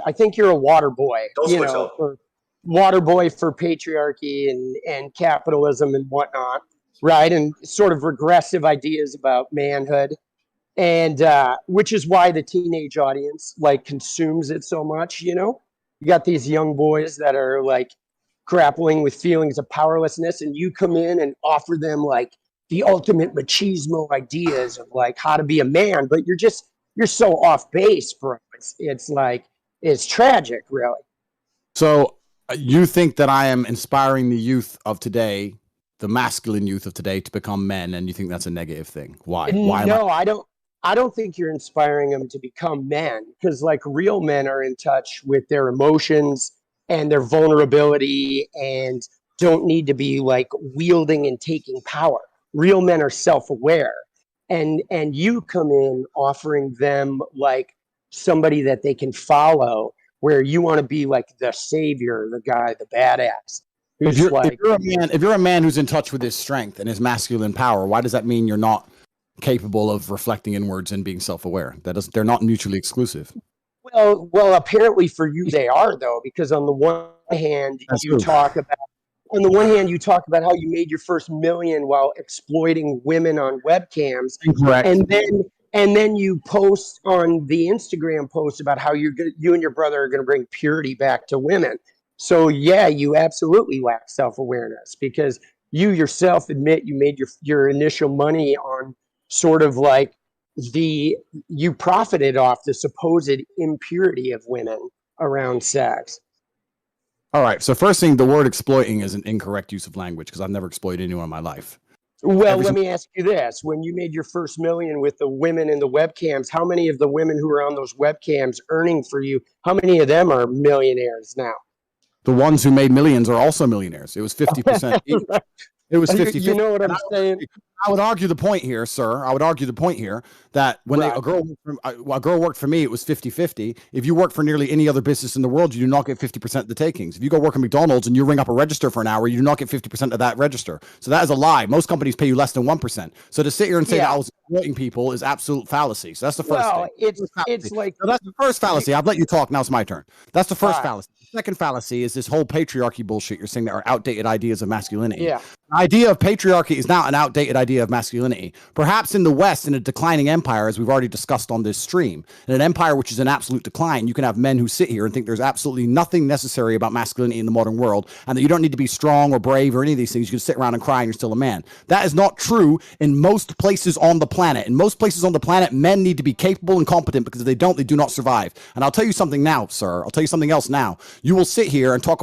I think you're a water boy, Don't switch up. water boy for patriarchy and capitalism and whatnot, right? And sort of regressive ideas about manhood. And which is why the teenage audience like consumes it so much. You got these young boys that are like grappling with feelings of powerlessness, and you come in and offer them like the ultimate machismo ideas of like how to be a man, but you're so off base, bro. It's like it's tragic, really. So you think that I am inspiring the youth of today, the masculine youth of today, to become men, and you think that's a negative thing? Why? No, I don't. I don't think you're inspiring them to become men, because like real men are in touch with their emotions and their vulnerability and don't need to be like wielding and taking power. Real men are self-aware, and you come in offering them like somebody that they can follow, where you want to be like the savior, the guy, the badass. If you're a man who's in touch with his strength and his masculine power, why does that mean you're not capable of reflecting inwards and being self-aware? They're not mutually exclusive. Well, apparently for you they are, though, because on the one hand you talk about how you made your first million while exploiting women on webcams. Incorrect. And then you post on the Instagram post about how you and your brother are going to bring purity back to women. So yeah, you absolutely lack self-awareness, because you yourself admit you made your initial money on sort of like you profited off the supposed impurity of women around sex. All right. So first thing, the word exploiting is an incorrect use of language, because I've never exploited anyone in my life. Well, let me ask you this. When you made your first million with the women in the webcams, how many of the women who were on those webcams earning for you, how many of them are millionaires now? The ones who made millions are also millionaires. It was 50%. It was 50-50. You know what I'm saying? I would argue the point here, sir. I would argue the point here that when a girl worked for me, it was 50-50. If you work for nearly any other business in the world, you do not get 50% of the takings. If you go work at McDonald's and you ring up a register for an hour, you do not get 50% of that register. So that is a lie. Most companies pay you less than 1%. So to sit here and say that I was exploiting people is absolute fallacy. So that's the first thing. It's like... So that's the first fallacy. I've let you talk. Now it's my turn. That's the first fallacy. The second fallacy is this whole patriarchy bullshit you're saying that are outdated ideas of masculinity. Yeah. The idea of patriarchy is not an outdated idea of masculinity. Perhaps in the West, in a declining empire, as we've already discussed on this stream, in an empire which is in absolute decline, you can have men who sit here and think there's absolutely nothing necessary about masculinity in the modern world, and that you don't need to be strong or brave or any of these things. You can sit around and cry and you're still a man. That is not true in most places on the planet. In most places on the planet, men need to be capable and competent, because if they don't, they do not survive. And I'll tell you something now, sir. I'll tell you something else now. You will sit here and talk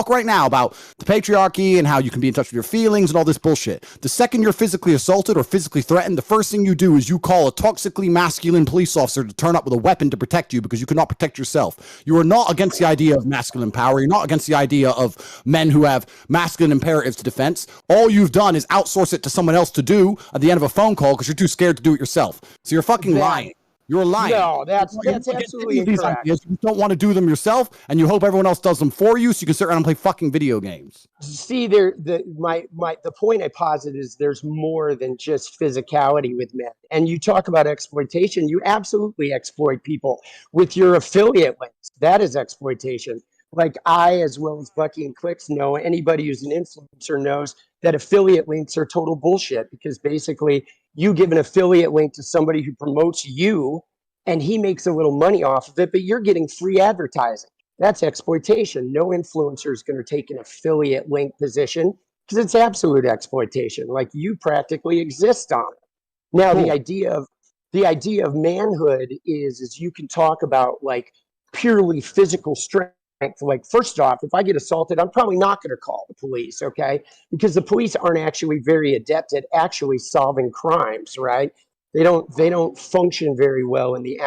right now about the patriarchy and how you can be in touch with your feelings and all this bullshit. The second you're physically assaulted or physically threatened, the first thing you do is you call a toxically masculine police officer to turn up with a weapon to protect you, because you cannot protect yourself. You are not against the idea of masculine power. You're not against the idea of men who have masculine imperatives to defense. All you've done is outsource it to someone else to do at the end of a phone call because you're too scared to do it yourself. So you're fucking lying. You're lying. No, that's absolutely incorrect. You don't want to do them yourself, and you hope everyone else does them for you, so you can sit around and play fucking video games. See, the point I posit is there's more than just physicality with men. And you talk about exploitation. You absolutely exploit people with your affiliate links. That is exploitation. Like I, as well as Bucky and Clicks, know, anybody who's an influencer knows that affiliate links are total bullshit, because basically you give an affiliate link to somebody who promotes you and he makes a little money off of it, but you're getting free advertising. That's exploitation. No influencer is going to take an affiliate link position, because it's absolute exploitation. Like you practically exist on it. Now, cool. the idea of manhood is you can talk about like purely physical strength. Like, first off, if I get assaulted, I'm probably not going to call the police, okay? Because the police aren't actually very adept at actually solving crimes, right? They don't function very well in the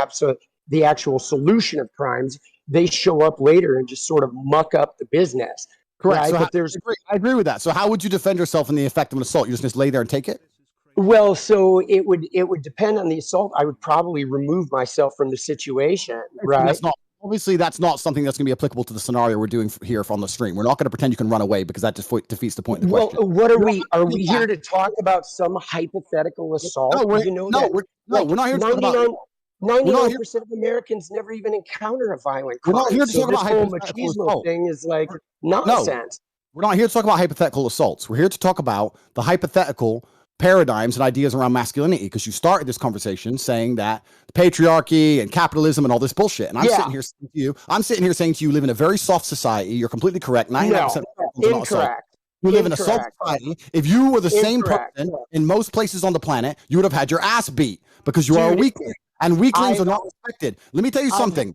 actual solution of crimes. They show up later and just sort of muck up the business. Correct. Right? So I agree with that. So how would you defend yourself in the effect of an assault? You just lay there and take it? Well, so it would depend on the assault. I would probably remove myself from the situation, right? Obviously, that's not something that's going to be applicable to the scenario we're doing here on the stream. We're not going to pretend you can run away, because that just defeats the point of the question. Well, what are we here to talk about some hypothetical assault? We're not here to talk about. 99% of Americans never even encounter a violent crime. We're not here to So talk this about whole hypothetical machismo assault. thing is like No, nonsense. we're not here to talk about hypothetical assaults. We're here to talk about the hypothetical paradigms and ideas around masculinity, because you started this conversation saying that patriarchy and capitalism and all this bullshit. And I'm sitting here saying to you, you live in a very soft society. You're completely correct. 99% incorrect. You live in a soft society. If you were the same person in most places on the planet, you would have had your ass beat because you are a weakling. And weaklings are not respected. Let me tell you something,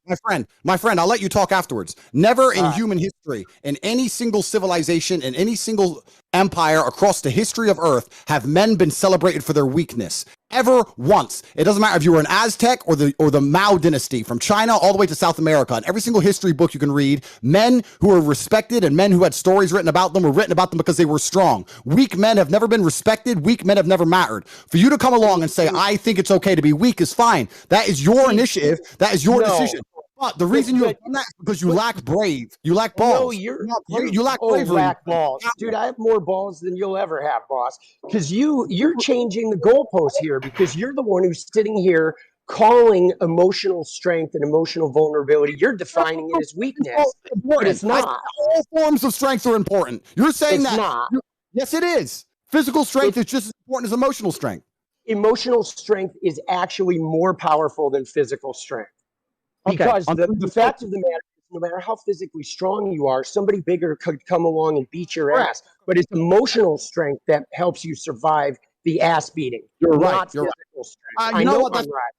my friend, I'll let you talk afterwards. Never in human history, in any single civilization, in any single empire across the history of Earth, have men been celebrated for their weakness. Ever once. It doesn't matter if you were an Aztec or the Mao dynasty, from China all the way to South America. In every single history book you can read, men who were respected and men who had stories written about them were written about them because they were strong. Weak men have never been respected. Weak men have never mattered. For you to come along and say, I think it's okay to be weak, is fine. That is your initiative. That is your decision. But the reason you have done that is because you lack brave. You lack balls. No, you lack bravery. Lack balls. Dude, I have more balls than you'll ever have, boss. Because you're changing the goalpost here, because you're the one who's sitting here calling emotional strength and emotional vulnerability. You're defining it as weakness. But it's not. All forms of strength are important. You're saying it's not. Yes, it is. Physical strength is just as important as emotional strength. Emotional strength is actually more powerful than physical strength. Because the fact of the matter is, no matter how physically strong you are, somebody bigger could come along and beat your ass. But it's emotional strength that helps you survive the ass beating. You're not right. You're physical strength. I know what I'm right.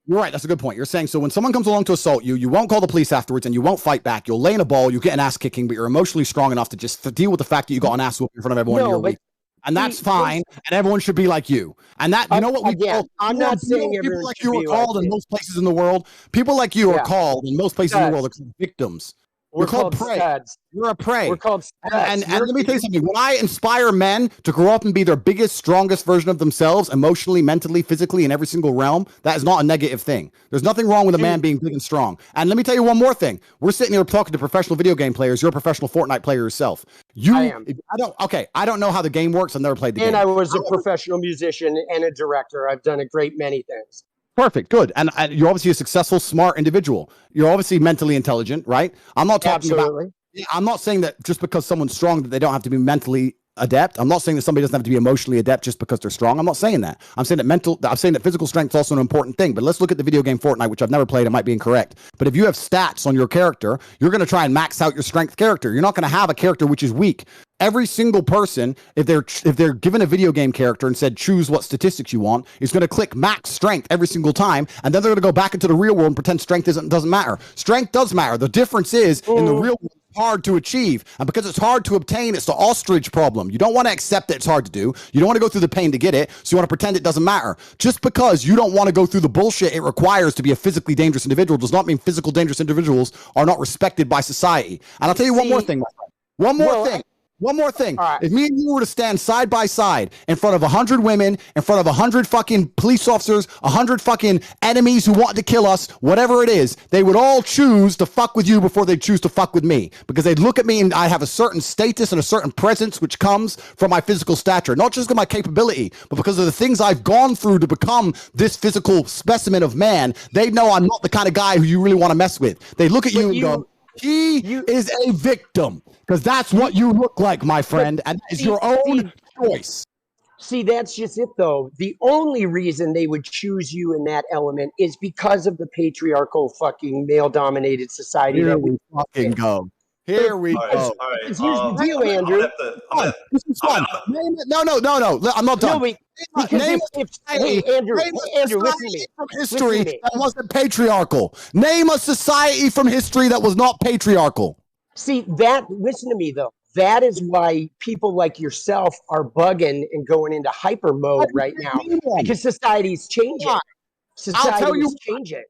You're right. That's a good point. You're saying, so when someone comes along to assault you, you won't call the police afterwards and you won't fight back. You'll lay in a ball, you get an ass kicking, but you're emotionally strong enough to just deal with the fact that you got an ass whooping in front of everyone. No, but and that's fine, and everyone should be like you. And that, you know what we call, I'm not saying people like you are called in most places in the world. People like you are called in most places in the world. They're called victims. We're called prey. Studs. You're a prey. We're called studs. And let me tell you something. When I inspire men to grow up and be their biggest, strongest version of themselves, emotionally, mentally, physically, in every single realm, that is not a negative thing. There's nothing wrong with a man being big and strong. And let me tell you one more thing. We're sitting here talking to professional video game players. You're a professional Fortnite player yourself. I am. I don't know how the game works. I've never played the game. And I was a professional musician and a director. I've done a great many things. Perfect. Good. And you're obviously a successful, smart individual. You're obviously mentally intelligent, right? I'm not talking about, I'm not saying that just because someone's strong that they don't have to be mentally adept. I'm not saying that somebody doesn't have to be emotionally adept just because they're strong. I'm not saying that. I'm saying that physical strength is also an important thing. But let's look at the video game Fortnite, which I've never played. It might be incorrect. But if you have stats on your character, you're going to try and max out your strength character. You're not going to have a character which is weak. Every single person, if they're given a video game character and said choose what statistics you want, is going to click max strength every single time, and then they're going to go back into the real world and pretend strength doesn't matter. Strength does matter. The difference is in the real world, it's hard to achieve, and because it's hard to obtain, it's the ostrich problem. You don't want to accept that it's hard to do. You don't want to go through the pain to get it, so you want to pretend it doesn't matter. Just because you don't want to go through the bullshit it requires to be a physically dangerous individual does not mean physical dangerous individuals are not respected by society. And I'll tell you one more thing, my friend. One more thing. Right. If me and you were to stand side by side in front of 100 women, in front of 100 fucking police officers, 100 fucking enemies who want to kill us, whatever it is, they would all choose to fuck with you before they choose to fuck with me, because they'd look at me and I have a certain status and a certain presence which comes from my physical stature, not just because of my capability, but because of the things I've gone through to become this physical specimen of man. They know I'm not the kind of guy who you really want to mess with. They look at you and go, he is a victim, because that's what you look like, my friend, and that is your own choice. See, that's just it, though. The only reason they would choose you in that element is because of the patriarchal fucking male-dominated society that we fucking go. Here we go. All right. Here's the deal, Andrew. This is fun. No. I'm not done. Name Andrew, listen to me. From history that wasn't patriarchal. Name a society from history that was not patriarchal. See, listen to me, though. That is why people like yourself are bugging and going into hyper mode right now, because society's changing. Society is changing.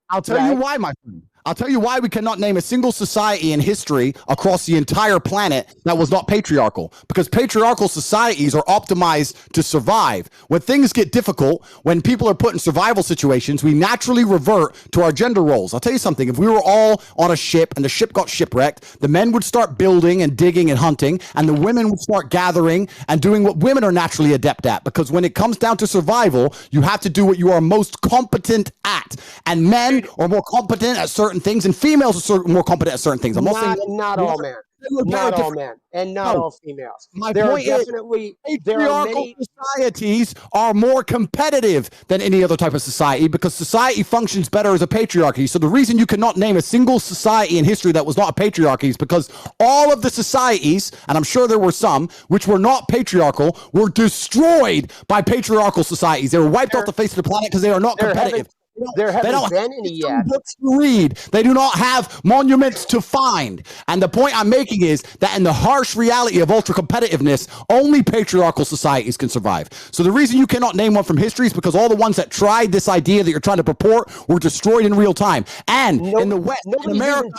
I'll tell you why, my friend. I'll tell you why we cannot name a single society in history across the entire planet that was not patriarchal. Because patriarchal societies are optimized to survive. When things get difficult, when people are put in survival situations, we naturally revert to our gender roles. I'll tell you something. If we were all on a ship and the ship got shipwrecked, the men would start building and digging and hunting, and the women would start gathering and doing what women are naturally adept at. Because when it comes down to survival, you have to do what you are most competent at. And men are more competent at certain things, and females are more competent at certain things. I'm not saying not all men. Not all men, and not all females. There are definitely patriarchal societies are more competitive than any other type of society because society functions better as a patriarchy. So the reason you cannot name a single society in history that was not a patriarchy is because all of the societies, and I'm sure there were some, which were not patriarchal, were destroyed by patriarchal societies. They were wiped off the face of the planet because they are not competitive. There haven't been any yet. Books to read. They do not have monuments to find. And the point I'm making is that in the harsh reality of ultra competitiveness, only patriarchal societies can survive. So the reason you cannot name one from history is because all the ones that tried this idea that you're trying to purport were destroyed in real time. And in the West, in America,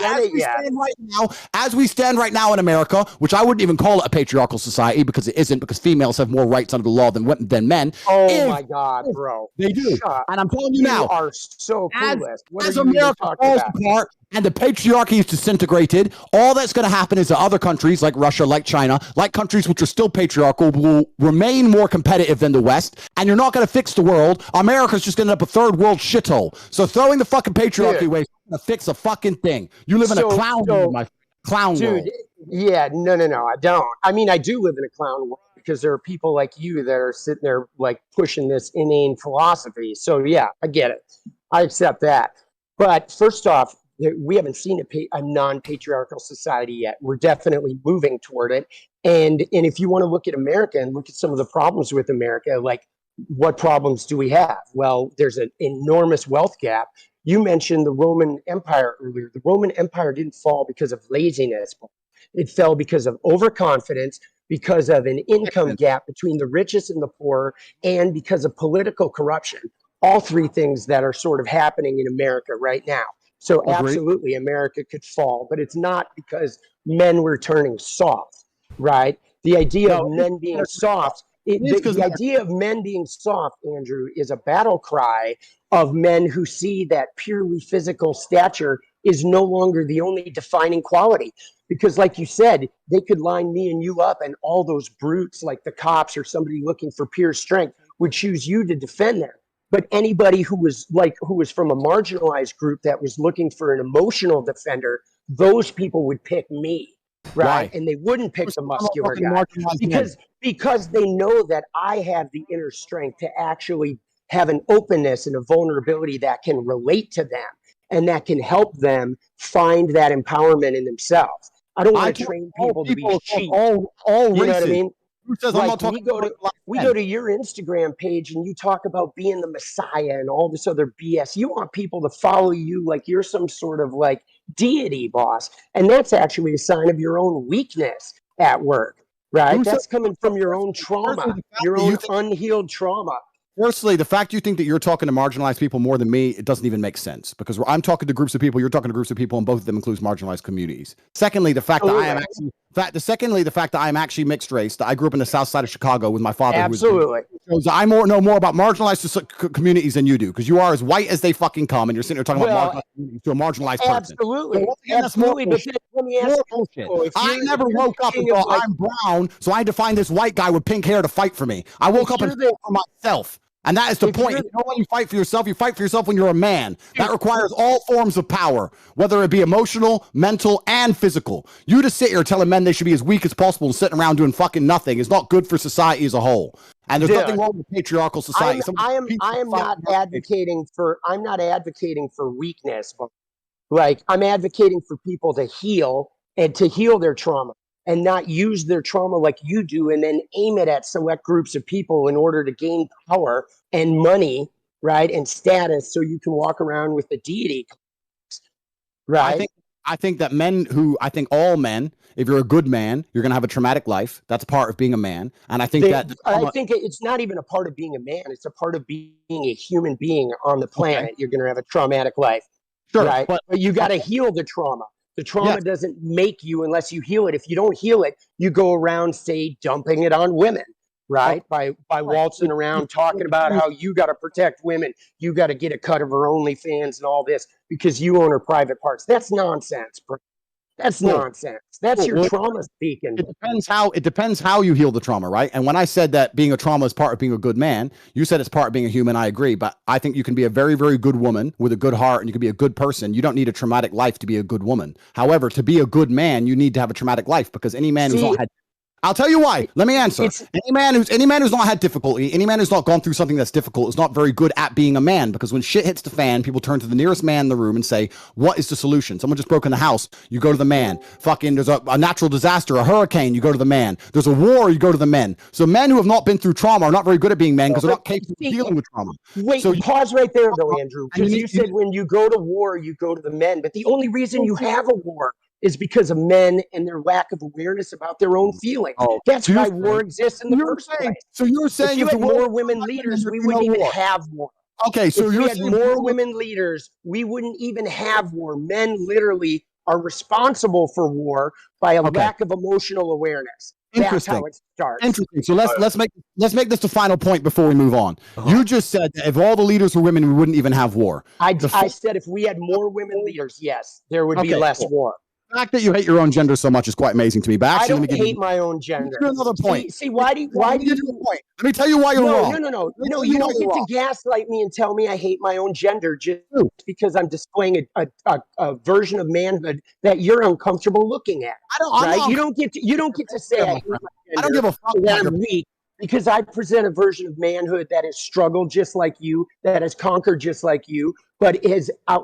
as we stand right now in America, which I wouldn't even call it a patriarchal society because it isn't, because females have more rights under the law than men. Oh my God, bro. They do. And I'm telling you now, so clueless. As America falls apart and the patriarchy is disintegrated, all that's going to happen is that other countries like Russia, like China, like countries which are still patriarchal will remain more competitive than the West, and you're not going to fix the world. America's just going to end up a third world shithole. So throwing the fucking patriarchy away is going to fix a fucking thing. You live in a clown world, my clown world. Yeah, no, I don't. I mean, I do live in a clown world because there are people like you that are sitting there like pushing this inane philosophy. So yeah, I get it. I accept that. But first off, we haven't seen a non-patriarchal society yet. We're definitely moving toward it. And if you want to look at America and look at some of the problems with America, like what problems do we have? Well, there's an enormous wealth gap. You mentioned the Roman Empire earlier. The Roman Empire didn't fall because of laziness. It fell because of overconfidence, because of an income gap between the richest and the poor, and because of political corruption. All three things that are sort of happening in America right now. So absolutely, America could fall, but it's not because men were turning soft, right? The idea of men being soft, the idea of men being soft, Andrew, is a battle cry of men who see that purely physical stature is no longer the only defining quality. Because like you said, they could line me and you up, and all those brutes like the cops or somebody looking for pure strength would choose you to defend them. But anybody who was from a marginalized group that was looking for an emotional defender, those people would pick me, right? And they wouldn't pick the muscular guy because they know that I have the inner strength to actually have an openness and a vulnerability that can relate to them and that can help them find that empowerment in themselves. I don't want to train people to be sheep. All you know what I mean? Like we go to your Instagram page and you talk about being the Messiah and all this other BS. You want people to follow you like you're some sort of like deity, boss. And that's actually a sign of your own weakness at work, right? That's coming from your own trauma, your own unhealed trauma. Firstly, the fact you think that you're talking to marginalized people more than me, it doesn't even make sense because I'm talking to groups of people, you're talking to groups of people, and both of them includes marginalized communities. Secondly, the fact that I am actually mixed race, that I grew up in the south side of Chicago with my father. Absolutely. So I know more about marginalized communities than you do because you are as white as they fucking come, and you're sitting there talking about marginalized communities to a marginalized person. Absolutely. Absolutely. But let me ask you, I never woke up and thought I'm brown, so I had to find this white guy with pink hair to fight for me. I woke up and fought for myself. And that is the point. You know when you fight for yourself when you're a man. That requires all forms of power, whether it be emotional, mental, and physical. You to sit here telling men they should be as weak as possible and sitting around doing fucking nothing is not good for society as a whole. And there's nothing wrong with patriarchal society. I'm not advocating for weakness, but like I'm advocating for people to heal and to heal their trauma. And not use their trauma like you do and then aim it at select groups of people in order to gain power and money, right, and status so you can walk around with the deity, right? I think that all men, if you're a good man, you're going to have a traumatic life. That's part of being a man. And I think it's not even a part of being a man. It's a part of being a human being on the planet. Okay. You're going to have a traumatic life. Sure, right? but But you got to heal the trauma. The trauma yes. doesn't make you unless you heal it. If you don't heal it, you go around, say, dumping it on women, right? By waltzing around talking about how you got to protect women, you got to get a cut of her OnlyFans and all this because you own her private parts. That's nonsense. That's nonsense. That's your trauma speaking. It depends how you heal the trauma, right? And when I said that being a trauma is part of being a good man, you said it's part of being a human. I agree, but I think you can be a very, very good woman with a good heart, and you can be a good person. You don't need a traumatic life to be a good woman. However, to be a good man, you need to have a traumatic life, because any man who's not had, I'll tell you why. Let me answer. Any man who's not had difficulty, any man who's not gone through something that's difficult is not very good at being a man, because when shit hits the fan, people turn to the nearest man in the room and say, what is the solution? Someone just broke in the house, you go to the man. Fucking there's a natural disaster, a hurricane, you go to the man. There's a war, you go to the men. So men who have not been through trauma are not very good at being men, because they're not capable of dealing with trauma. Wait, so pause right there though, Andrew, because you said when you go to war, you go to the men, but the only reason you have a war is because of men and their lack of awareness about their own feelings. That's why war exists in the first place. So you're saying if you had more women leaders, we wouldn't even have war. Okay, so if we had more women leaders, we wouldn't even have war. Men literally are responsible for war by a lack of emotional awareness. That's how it starts. Interesting. So let's make this the final point before we move on. You just said that if all the leaders were women, we wouldn't even have war. I said if we had more women leaders, yes, there would be less war. The fact that you hate your own gender so much is quite amazing to me. But actually, I don't hate my own gender. Another point. See, why do you? Let me tell you why you're wrong. No, you don't get to gaslight me and tell me I hate my own gender just because I'm displaying a version of manhood that you're uncomfortable looking at. You don't get to say I hate my gender. I don't give a fuck that I'm weak, because I present a version of manhood that has struggled just like you, that has conquered just like you, but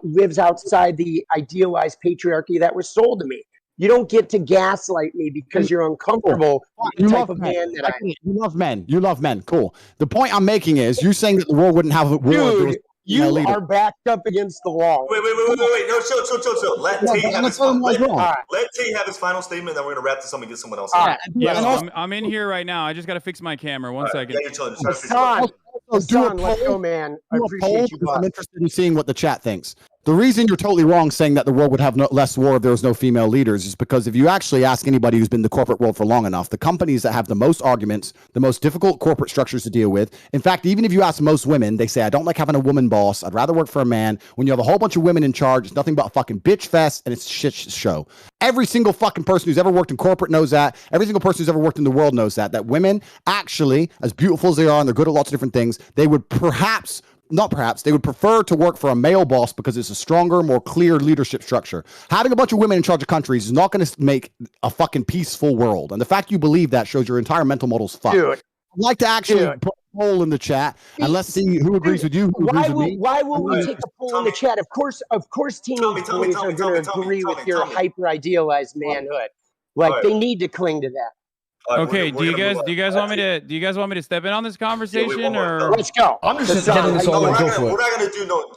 lives outside the idealized patriarchy that was sold to me. You don't get to gaslight me because you're uncomfortable with the type of man that I am. You love men. You love men. Cool. The point I'm making is you're saying that the world wouldn't have a war. Dude, you are backed up against the wall. Wait. No, chill. Let Tate have his final statement, then we're going to wrap this up and get someone else. I'm in here right now. I just got to fix my camera. One second. Hassan, let's go, man. I appreciate you. I'm interested in seeing what the chat thinks. The reason you're totally wrong saying that the world would have less war if there was no female leaders is because if you actually ask anybody who's been in the corporate world for long enough, the companies that have the most arguments, the most difficult corporate structures to deal with, in fact, even if you ask most women, they say, I don't like having a woman boss. I'd rather work for a man. When you have a whole bunch of women in charge, it's nothing but a fucking bitch fest, and it's a shit show. Every single fucking person who's ever worked in corporate knows that. Every single person who's ever worked in the world knows that women actually, as beautiful as they are, and they're good at lots of different things, they would they would prefer to work for a male boss because it's a stronger, more clear leadership structure. Having a bunch of women in charge of countries is not going to make a fucking peaceful world. And the fact you believe that shows your entire mental model's fucked. Dude. I'd like to actually put a poll in the chat and let's see who agrees with you. Why will we take a poll in the chat? Of course, teenage boys are going to agree with your hyper idealized manhood. Like they need to cling to that. Okay, do you guys want me to step in on this conversation, or let's go? I'm just getting this all. We're not gonna do no